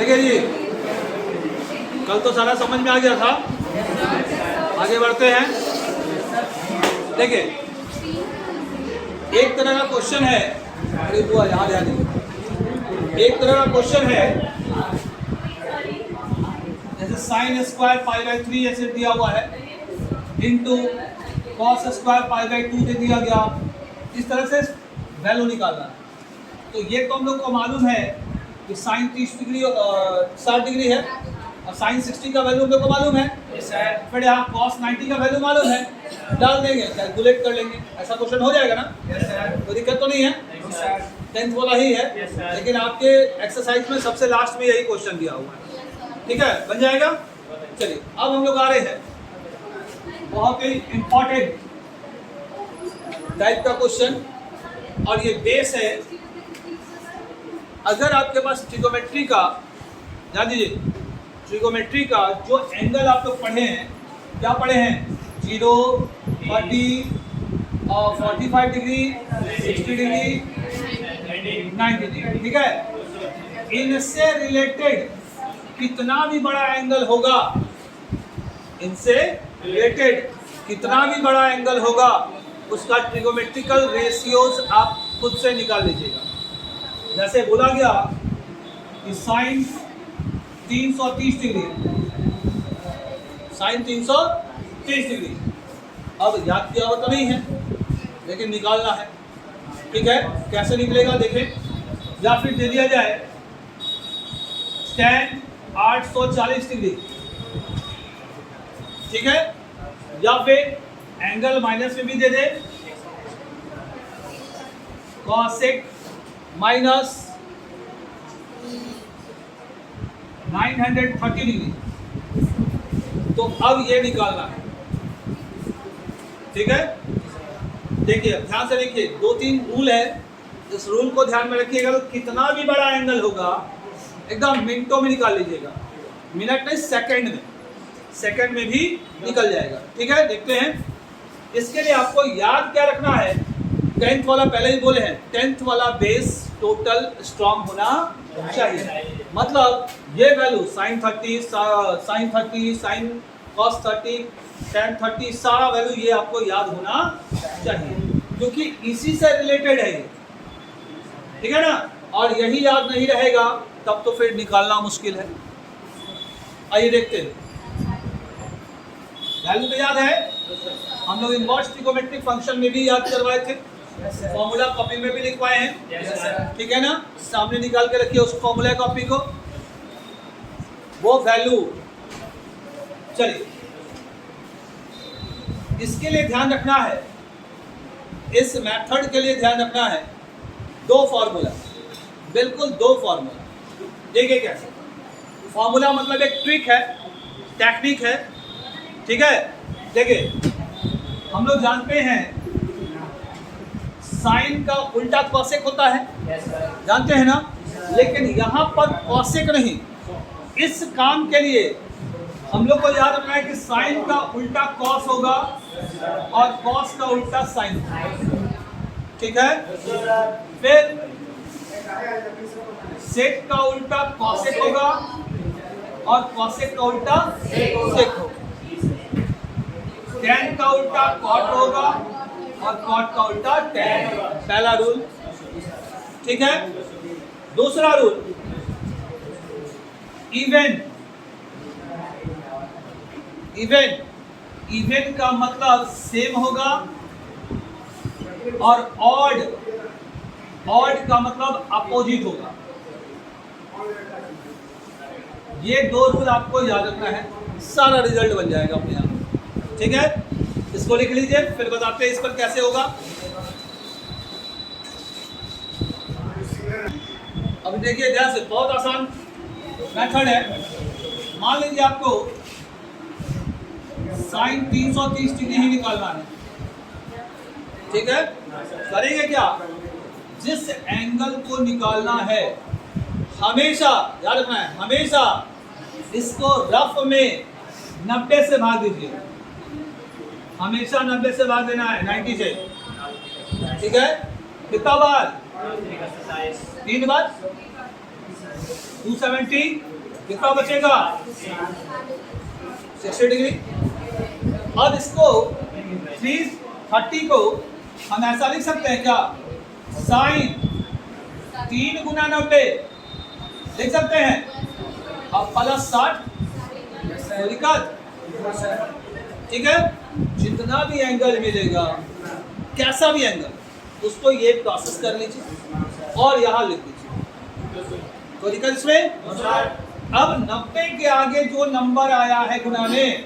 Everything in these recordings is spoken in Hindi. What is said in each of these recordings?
देखिए जी, कल तो सारा समझ में आ गया था। आगे बढ़ते हैं। देखिए, एक तरह का क्वेश्चन है, अरे बुआ याद है नहीं, एक तरह का क्वेश्चन है जैसे साइन स्क्वायर पाई बाई 3 ऐसे दिया हुआ है into cos square pi by 2 से दिया गया, इस तरह से वैल्यू निकालना है। तो ये तो हम लोग को मालूम है कि साइन 30 डिग्री 60 डिग्री है और साइन 60 का वैल्यू हम लोग को मालूम है। फिर यहाँ कॉस 90 का वैल्यू मालूम है, डाल देंगे, कैलकुलेट कर लेंगे, ऐसा क्वेश्चन हो जाएगा ना। कोई दिक्कत तो नहीं है, 10th वाला ही है। लेकिन आपके एक्सरसाइज में सबसे लास्ट में यही क्वेश्चन दिया हुआ है, ठीक है, बन जाएगा। चलिए अब हम लोग आ रहे हैं बहुत ही इंपॉर्टेंट टाइप का क्वेश्चन, और ये बेस है। अगर आपके पास ट्रिगोमेट्री का, ध्यान दीजिए, ट्रिगोमेट्री का जो एंगल आप लोग पढ़े हैं, क्या पढ़े हैं, 0, 40 और 45 डिग्री, 60 डिग्री, 90 डिग्री, ठीक है। इनसे रिलेटेड कितना भी बड़ा एंगल होगा, इनसे रिलेटेड कितना भी बड़ा एंगल होगा, उसका ट्रिगोमेट्रिकल रेशियोज आप खुद से निकाल लीजिएगा। जैसे बोला गया कि साइन 330 डिग्री, साइन 330 डिग्री, अब याद किया हुआ तो नहीं है लेकिन निकालना है, ठीक है। कैसे निकलेगा देखें, या फिर दे दिया जाए tan 840 डिग्री, ठीक है, या फिर एंगल माइनस में भी दे दे, cosec माइनस 930 डिग्री। तो अब ये निकालना है, ठीक है। देखिए ध्यान से देखिए, 2-3 रूल है, इस रूल को ध्यान में रखिएगा। तो कितना भी बड़ा एंगल होगा एकदम मिनटों में निकाल लीजिएगा, मिनट नहीं सेकंड में, सेकंड में भी निकल जाएगा, ठीक है। देखते हैं, इसके लिए आपको याद क्या रखना है, 10th वाला पहले ही बोले हैं, 10th वाला बेस टोटल स्ट्रॉन्ग होना चाहिए। मतलब ये value sine 30, sine cos 30, tan 30, सारा वैल्यू ये आपको याद होना चाहिए, क्योंकि इसी से रिलेटेड है ये, ठीक है ना। और यही याद नहीं रहेगा तब तो फिर निकालना मुश्किल है। आइए देखते हैं, वैल्यू तो याद है, हम लोग इनवर्स ट्रिगोमेट्रिक फंक्शन में भी याद करवाए थे, फॉर्मूला कॉपी में भी लिखवाए हैं, ठीक है ना। सामने निकाल के रखिए उस फॉर्मूला कॉपी को, वो वैल्यू। चलिए इसके लिए ध्यान रखना है, इस मेथड के लिए ध्यान रखना है, 2 फॉर्मूला, बिल्कुल 2 फॉर्मूला। देखिए कैसे, फॉर्मूला मतलब एक ट्रिक है, टेक्निक है, ठीक है। देखिए हम लोग जानते हैं साइन का उल्टा कॉसेक होता है, जानते हैं ना। लेकिन यहाँ पर कॉसेक नहीं, इस काम के लिए हम लोग को याद रखना है कि साइन का उल्टा कॉस होगा और कॉस का उल्टा साइन, ठीक है। फिर सेक का उल्टा कॉसेक होगा और कॉसेक का उल्टा सेक होगा। tan का उल्टा कॉट होगा और कॉट का उल्टा tan, पहला रूल, ठीक है। दूसरा रूल, इवन का मतलब सेम होगा, और ऑड का मतलब अपोजिट होगा। ये 2 रूल आपको याद रखना है, सारा रिजल्ट बन जाएगा अपने आप, ठीक है। इसको लिख लीजिए, फिर बताते हैं इस पर कैसे होगा। अब देखिए ध्यान से, बहुत आसान मेथड है। मान लीजिए आपको साइन 330 डिग्री ही निकालना है, ठीक है। करेंगे क्या, जिस एंगल को निकालना है हमेशा याद रखना है, हमेशा इसको रफ में 90 से भाग दीजिए, हमेशा 90 से भाग देना है, 90 से, ठीक है। कितना बार, 3 बार, 270 कितना बचेगा 60 डिग्री। अब इसको 330 को हम ऐसा लिख सकते हैं क्या, साइन 3 गुना 90 लिख सकते हैं। अब प्लस 60 दिक्कत, ठीक है। जितना भी एंगल मिलेगा, कैसा भी एंगल, उसको ये प्रोसेस कर लीजिए और यहाँ लिख दीजिए, कोई दिक्कत इसमें। अब 90 के आगे जो नंबर आया है गुना में,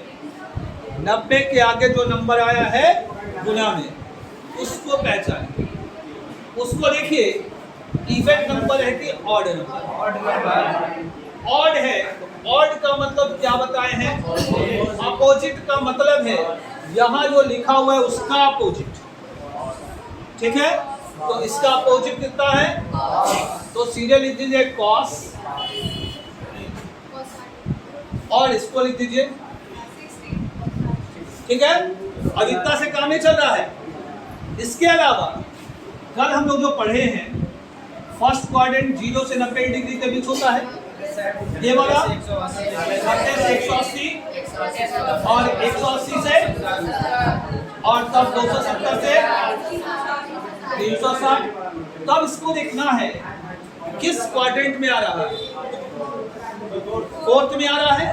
90 के आगे जो नंबर आया है गुना में, उसको पहचानिए। उसको देखिए इवन नंबर है कि ऑड नंबर। ऑड है, ऑड का मतलब क्या बताए हैं, अपोजिट का मतलब है यहाँ जो लिखा हुआ है उसका अपोजिट, ठीक है। तो इसका अपोजिट कितना है, तो सीधे लिख दीजिए कॉस, और इसको लिख दीजिए, ठीक है। अब इतना से काम नहीं चल रहा है। इसके अलावा कल हम लोग जो पढ़े हैं, फर्स्ट क्वाड्रेंट 0 से 90 डिग्री के बीच होता है, ये वाला 180 और 180 से, और तब 270 से 360। तब इसको देखना है किस क्वाड्रेंट में आ रहा है, फोर्थ में आ रहा है।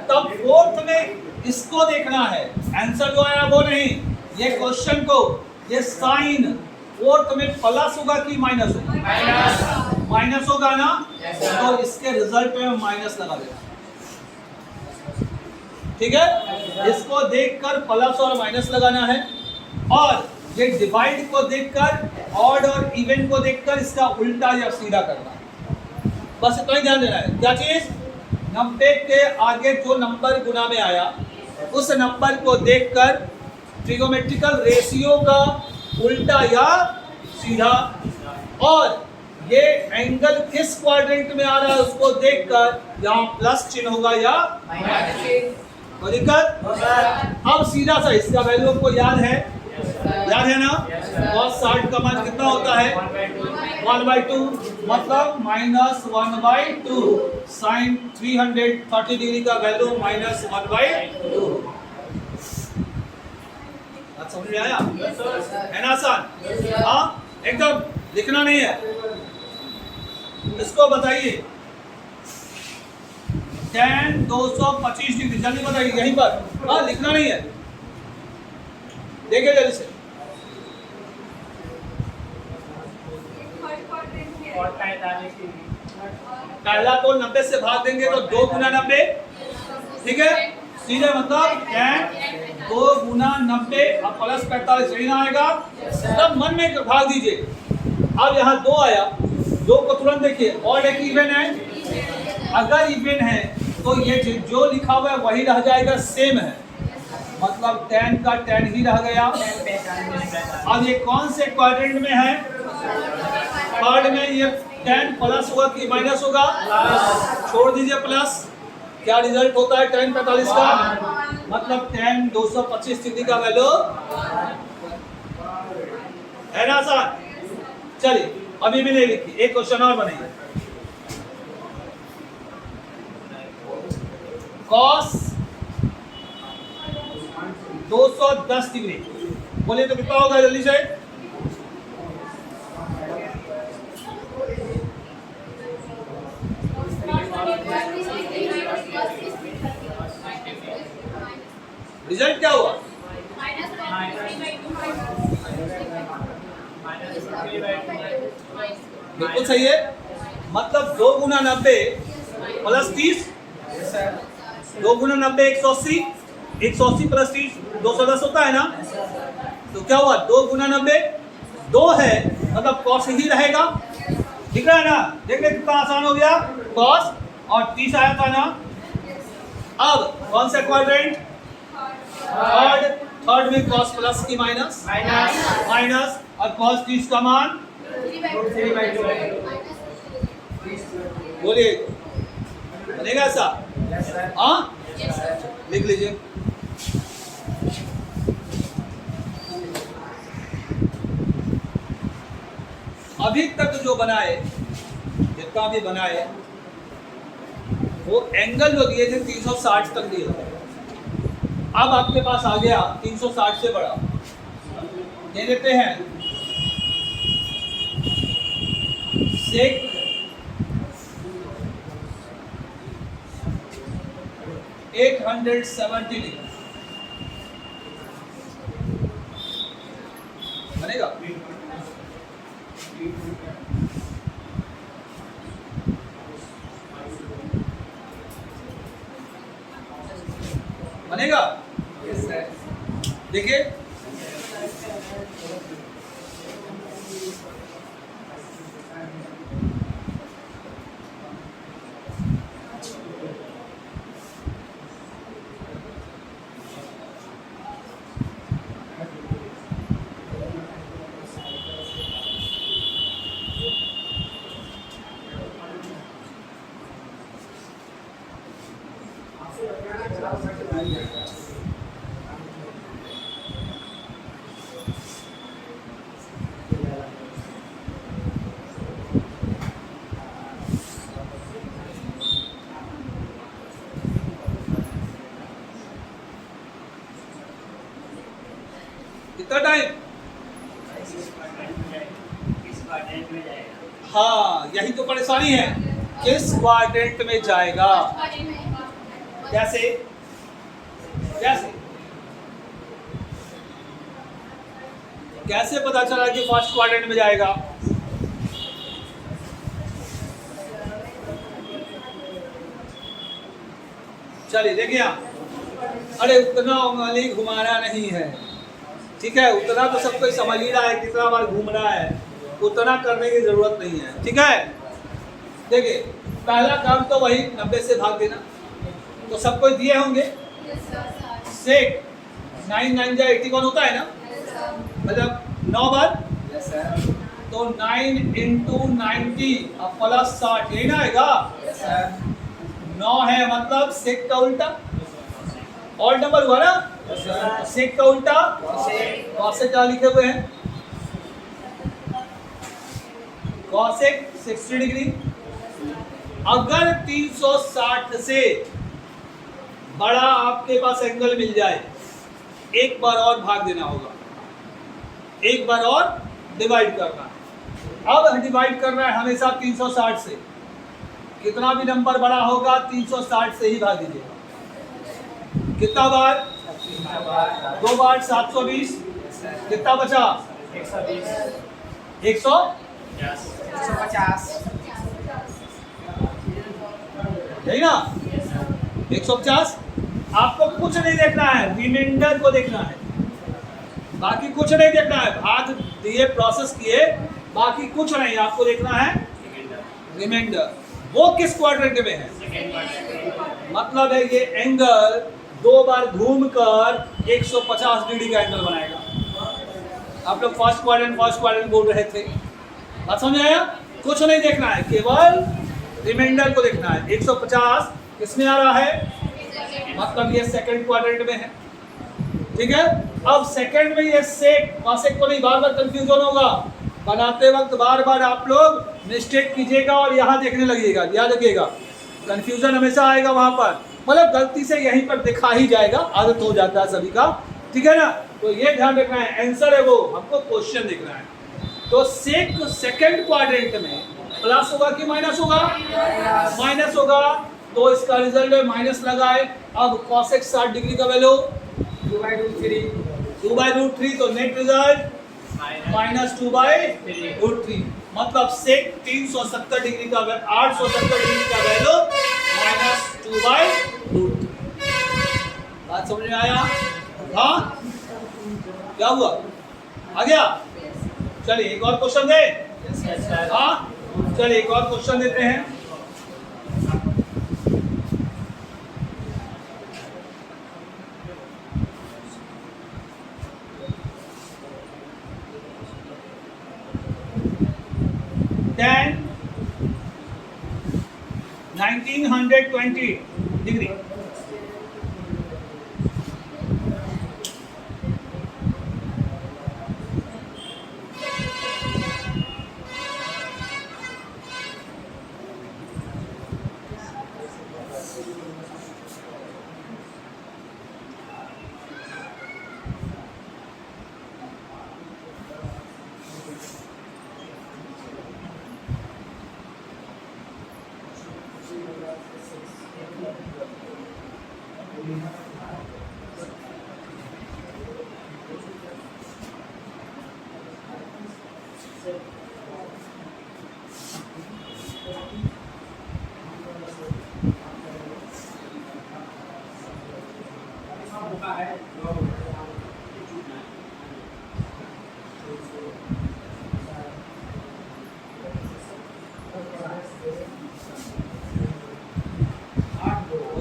तब फोर्थ में इसको देखना है, आंसर जो आया वो नहीं, ये क्वेश्चन को, ये साइन फोर्थ में प्लस होगा कि माइनस होगा, माइनस होगा ना, तो इसके रिजल्ट में माइनस लगा देना, ठीक है। इसको देखकर प्लस और माइनस लगाना है, और ये डिवाइड को देखकर, ऑड और इवन को देखकर इसका उल्टा या सीधा करना है। बस इतना ही ध्यान देना है। क्या चीज, 90 के आगे जो नंबर गुना में आया, उस नंबर को देखकर ट्रिगोमेट्रिकल रेशियो का उल्टा या सीधा, और ये एंगल किस क्वाड्रेंट में आ रहा है उसको देखकर यहाँ प्लस चिन्ह होगा या कोई दिक्कत। अब सीधा सा इसका वैल्यू आपको याद है ना, cos 60 का मान कितना होता है 1/2, मतलब -1/2। साइन 330 डिग्री का वैल्यू -1/2। समझ में आया, है ना आसान। हाँ एकदम, लिखना नहीं है। इसको बताइए tan 225 डिग्री, जल्दी बताइए यहीं पर। हाँ लिखना नहीं है, देखिए जल्दी से। पहला तो 90 से भाग देंगे तो 2 गुना 90, ठीक है। सीधे मतलब tan 2 गुना 90 और प्लस 45 यही ना आएगा, तब मन में भाग दीजिए। अब यहाँ 2 आया, 2 को तुरंत देखिए, ऑड है कि इवन है। अगर इवन है तो ये जो लिखा हुआ है वही रह जाएगा, सेम है, मतलब tan का tan ही रह गया। अब ये कौन से क्वाड्रेंट में है, थर्ड में। ये tan प्लस होगा कि माइनस होगा, छोड़ दीजिए प्लस। क्या रिजल्ट होता है tan 45 का, मतलब tan 225 डिग्री का वैल्यू है ना सर। चलिए अभी भी नहीं लिखी, एक क्वेश्चन और बनाइए। cos 210 डिग्री, बोलिए तो कितना होगा जल्दी से। रिजल्ट क्या हुआ, बिल्कुल सही है। मतलब 2 गुना 90 प्लस 30, 2 गुना 90 180, 180 प्लस 30 210 होता है ना। तो क्या हुआ, 2 गुना 90 2 है, मतलब कॉस ही रहेगा, दिख रहा है ना। देख रहे कितना आसान हो गया, कॉस और 30 आया था ना। अब कौन सा क्वाड्रेंट, थर्ड में कॉस प्लस की माइनस, और कॉस 30 का मान, बोलिए बनेगा ऐसा। हाँ लिख लीजिए। अभी तक जो बनाए जितना भी बनाए वो एंगल जो दिए थे 360 तक दिए थे। अब आपके पास आ गया 360 से बड़ा, दे देते हैं सेक 870 डिग्री बनेगा। बनेगा? Yes sir. देखिए कितना टाइम? हाँ, यही तो परेशानी है, किस क्वाड्रेंट में जाएगा। कैसे कैसे कैसे पता चला कि फर्स्ट क्वाड्रेंट में जाएगा? चलिए देखिए अरे उतना उंगली घुमाना नहीं है, ठीक है, उतना तो सब कोई समझ ही रहा है कितना बार घूम रहा है, उतना करने की जरूरत नहीं है, ठीक है। देखिए पहला काम तो वही 90 से भाग देना, तो सबको दिए होंगे सेक 9 9 जा 81 होता है ना, मतलब 9 बार, तो 9 इंटू 90 अब प्लस 60, यही ना आएगा। 9 है मतलब सेक का उल्टा, और नंबर हुआ ना, सेक का उल्टा कॉसेक क्या लिखे हुए हैं, कॉसेक 60 डिग्री। अगर 360 से बड़ा आपके पास एंगल मिल जाए, एक बार और भाग देना होगा, एक बार और डिवाइड करना है। अब डिवाइड करना है हमेशा 360 से, कितना भी नंबर बड़ा होगा 360 से ही भाग दीजिएगा। कितना बार? 2 बार 720, कितना बचा? 150। यही ना, 150। आपको कुछ नहीं देखना है, रिमाइंडर को देखना है, बाकी कुछ नहीं देखना है। भाग दिए, प्रोसेस किए, बाकी कुछ नहीं आपको देखना है, रिमाइंडर। वो किस क्वाड्रेंट में है? मतलब है ये एंगल 2 बार घूमकर 150 डिग्री का एंगल बनाएगा। आप लोग फर्स्ट क्वाड्रेंट बोल रहे थे, बात समझ आया? कुछ नहीं देखना है, केवल रिमाइंडर को देखना है। 150 किसमें आ रहा है, मतलब ये सेकंड क्वाड्रेंट में है, ठीक है। अब सेकंड में ये सेक कॉसेक को नहीं, बार बार कंफ्यूजन होगा, बनाते वक्त बार बार आप लोग मिस्टेक कीजिएगा और यहाँ देखने लगिएगा, याद रखिएगा, कंफ्यूजन हमेशा आएगा वहां पर, मतलब गलती से यहीं पर दिखा ही जाएगा, आदत हो जाता है सभी का, ठीक है ना। तो ये ध्यान रखना है, आंसर है वो, हमको क्वेश्चन देखना है। तो सेक सेकंड क्वाड्रेंट में प्लस होगा कि माइनस होगा? माइनस होगा, तो इसका रिजल्ट है माइनस लगाए। अब कॉसेक 60 डिग्री का वैल्यू 2/√3, तो नेट रिजल्ट -2/√3, मतलब सेक 370 डिग्री का 870 डिग्री का वैल्यू -2/√3। बात समझ में आया? हाँ, क्या हुआ? आ गया? चलिए एक और क्वेश्चन दे। हाँ चलिए एक और क्वेश्चन देते हैं। tan 1920 डिग्री,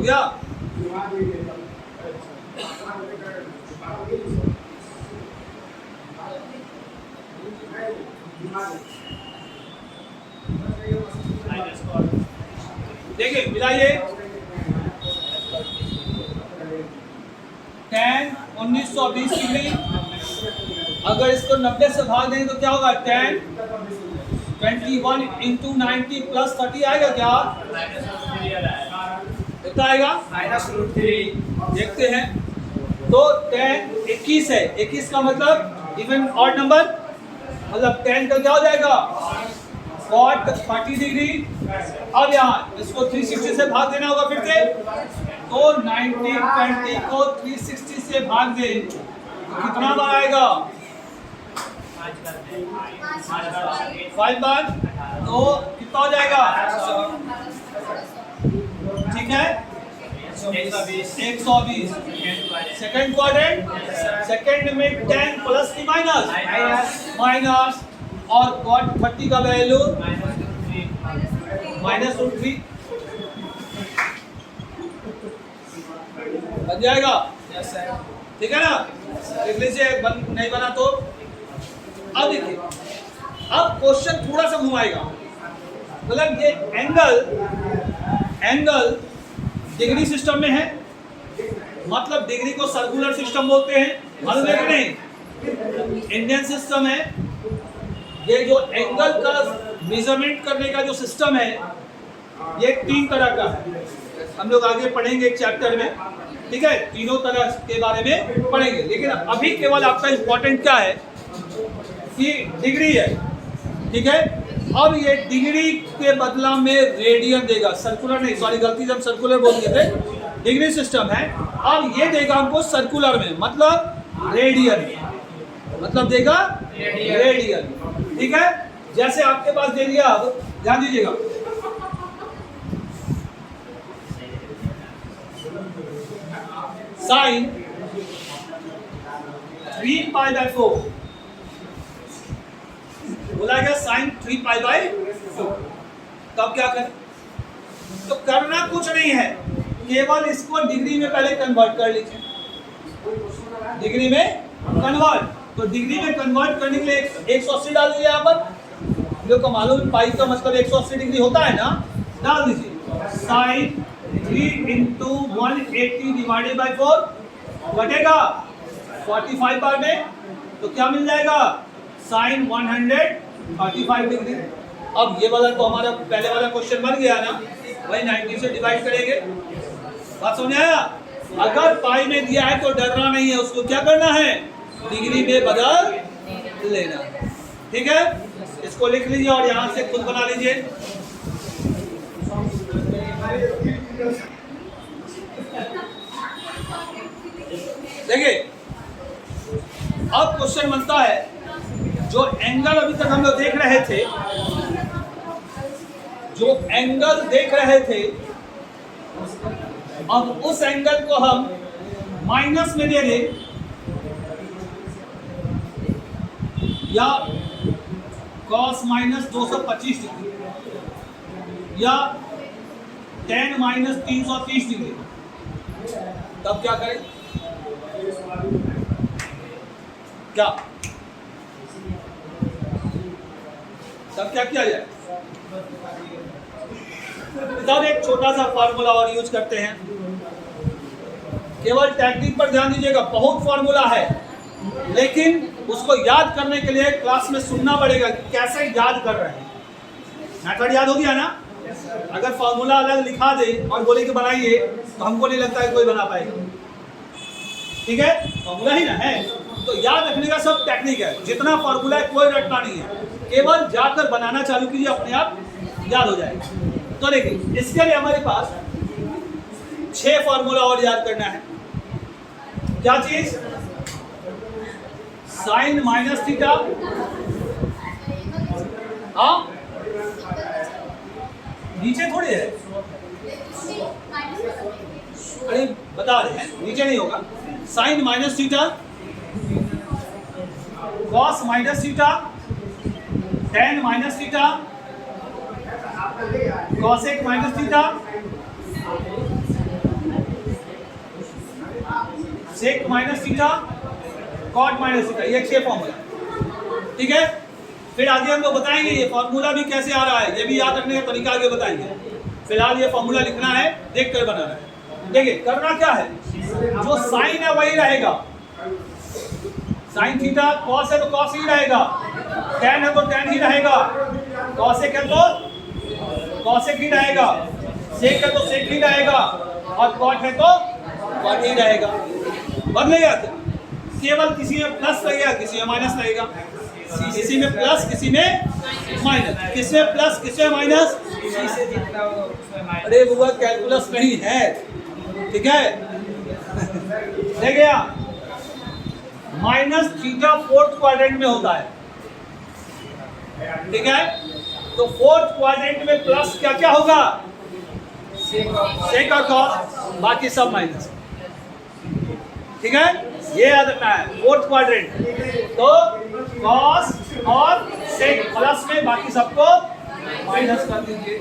गया? देखिए मिलाइए, 10 1920 डिग्री, अगर इसको 90 से भाग देंगे तो क्या होगा? 10 21 इंटू 90 प्लस 30 आएगा क्या? कितना आएगा? -√3। देखते हैं तो 10 21 है, 21 का मतलब इवन ऑड नंबर, मतलब 10 का क्या हो जाएगा? cot 30 degree. अब यहाँ इसको 360 से भाग देना होगा फिर से, तो 90 20 को 360 से भाग दे तो कितना बार आएगा? 5 बार, तो कितना हो जाएगा? ठीक है, 120। सेकंड क्वाड्रेंट, सेकंड में 10 प्लस की माइनस, और cot 30 का वैल्यू -√3 बन जाएगा। ठीक है ना? लिख लीजिए, नहीं बना तो। अब देखिए, अब क्वेश्चन थोड़ा सा घुमाएगा, मतलब ये एंगल डिग्री सिस्टम में है, मतलब डिग्री को सर्कुलर सिस्टम बोलते हैं, मालूम है कि नहीं? इंडियन सिस्टम है ये। जो एंगल का मेजरमेंट करने का जो सिस्टम है ये 3 तरह का है, हम लोग आगे पढ़ेंगे एक चैप्टर में। ठीक है, तीनों तरह के बारे में पढ़ेंगे, लेकिन अभी केवल आपका इंपॉर्टेंट क्या है कि डिग्री है। ठीक है, अब ये डिग्री के बदला में रेडियन देगा, सर्कुलर नहीं, सॉरी गलती से हम सर्कुलर बोल दिए थे, डिग्री सिस्टम है। अब ये देगा हमको सर्कुलर में, मतलब रेडियन, मतलब देगा रेडियन। ठीक है, जैसे आपके पास दे दिया, अब ध्यान दीजिएगा, साइन 3π/4 बोला गया, साइन 3π/4। तब क्या करें? तो करना कुछ नहीं है, केवल इसको डिग्री में पहले कन्वर्ट कर लीजिए, डिग्री में कन्वर्ट। तो डिग्री में कन्वर्ट करने के लिए 180 डाल दीजिए यहाँ पर, जो को मालूम पाई का मतलब 180 डिग्री होता है ना, डाल दीजिए। साइन 3 इंटू 180 डिवाइडेड बाई 4 घटेगा 45 बार में, तो क्या मिल जाएगा? Sine 135 degree. अब ये वाला तो हमारा पहले वाला क्वेश्चन बन गया ना, वही 90 से डिवाइड करेंगे। बात समझ आया? अगर पाई में दिया है तो डरना नहीं है, उसको क्या करना है? डिग्री में बदल लेना। ठीक है, इसको लिख लीजिए और यहां से खुद बना लीजिए। देखिए, अब क्वेश्चन बनता है, जो एंगल अभी तक हम लोग देख रहे थे, अब उस एंगल को हम माइनस में दे दें, या cos -225 डिग्री, या tan -330 डिग्री, तब क्या करें? क्या तब क्या किया जाए? तब एक छोटा सा फार्मूला और यूज करते हैं, केवल टेक्निक पर ध्यान दीजिएगा, बहुत फार्मूला है, लेकिन उसको याद करने के लिए क्लास में सुनना पड़ेगा कि कैसे याद कर रहे हैं। मेथड याद हो गया ना? अगर फार्मूला अलग लिखा दे और बोले कि बनाइए, तो हमको नहीं लगता है कोई बना पाएगा। ठीक है, फार्मूला ही ना है, तो याद रखने का सब टेक्निक है। जितना फार्मूला है कोई रटना नहीं है, केवल जाकर बनाना चालू कीजिए, अपने आप याद हो जाएगा। तो देखिए, इसके लिए हमारे पास 6 फार्मूला और याद करना है। क्या चीज? साइन माइनस थीटा, हाँ नीचे थोड़ी है, अरे बता रहे हैं, नीचे नहीं होगा। Sine minus theta, cos minus theta, tan minus theta, cosec minus theta, sec minus theta cot minus theta, ये 6 फॉर्मूला, ठीक है। फिर आगे हम लोग बताएंगे ये फॉर्मूला भी कैसे आ रहा है, ये भी याद रखने का तरीका आगे बताएंगे। फिलहाल ये फॉर्मूला लिखना है, देख कर बनाना है। देखिए करना क्या है, जो साइन है वही रहेगा, साइन थीटा, कॉस है तो कॉस ही रहेगा, टैन है तो टैन ही रहेगा, कॉसेक है तो कॉसेक ही रहेगा, सेक है तो सेक ही रहेगा, और कॉट है तो कॉट ही रहेगा। बदलेगा केवल किसी में प्लस लगेगा, किसी में माइनस लगेगा, किसी में प्लस किसी में माइनस, किसमें प्लस किसमें माइनस, अरे बुआ कैलकुलस नहीं है, ठीक है। देखिए माइनस थीटा फोर्थ क्वाड्रेंट में होता है, ठीक है। तो फोर्थ क्वाड्रेंट में प्लस क्या क्या होगा, सेक और कॉस, बाकी सब माइनस, ठीक है। ये याद रखना है, फोर्थ क्वाड्रेंट तो कॉस और सेक प्लस में, बाकी सबको माइनस कर दीजिए।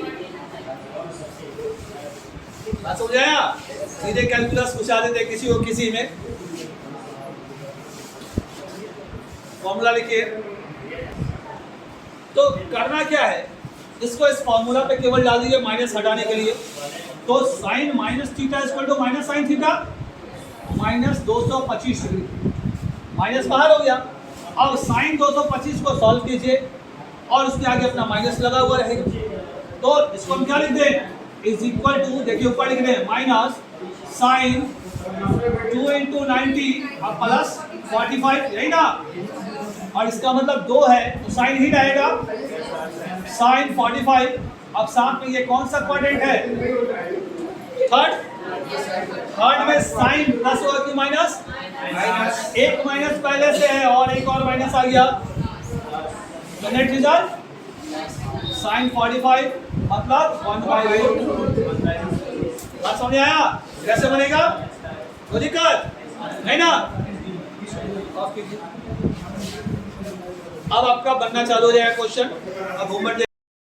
बात समझ आया, सीधे कैलकुलस पूछा देते किसी को किसी में। फॉर्मूला लिखिए, तो करना क्या है, इसको इस फॉर्मूला पे केवल डाल दीजिए माइनस हटाने के लिए। तो sine minus theta equal to minus sine theta minus 225 degree, minus बाहर हो गया। अब साइन 225 को सॉल्व कीजिए और उसके आगे अपना माइनस लगा हुआ रहेगा, तो इसको हम क्या लिख दें, इज इक्वल टू, देखिए ऊपर लिख दें माइनस साइन 2 इंटू 90 और प्लस 45, यही ना, और इसका मतलब 2 है तो साइन ही रहेगा, साइन 45। अब साथ में ये कौन सा क्वाड्रेंट है, थर्ड में साइन प्लस होगा कि माइनस, एक माइनस पहले से है और एक और माइनस आ गया, तो नेट रिजल्ट साइन 45 मतलब 1/2। बात समझ आया, कैसे बनेगा, कोई दिक्कत नहीं ना। अब आपका बनना चालू हो जाएगा क्वेश्चन। अब होमवर्क